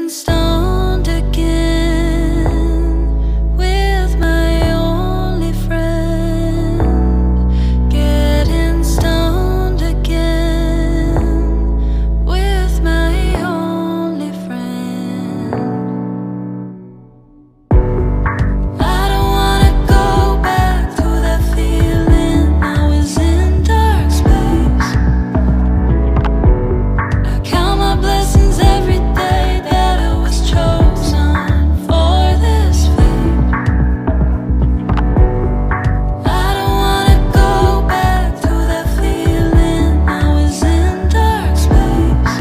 Getting stoned again with my only friend. Getting stoned again with my only friend. I don't wanna go back to that feeling. I was in dark space. I count my blessings every day that I was chosen for this fate. I don't wanna go back to that feeling. I was in dark space.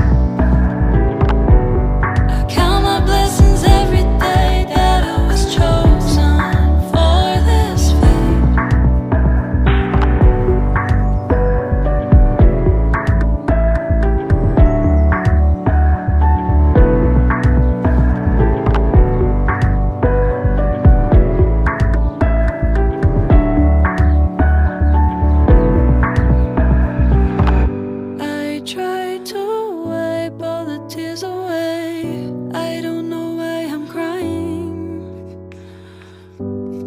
I count my blessings every day that I was chosen for this fate. I tried to wipe all the tears away. I don't know why I'm crying.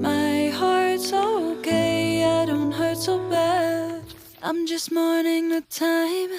My heart's okay, I don't hurt so bad. I'm just mourning the time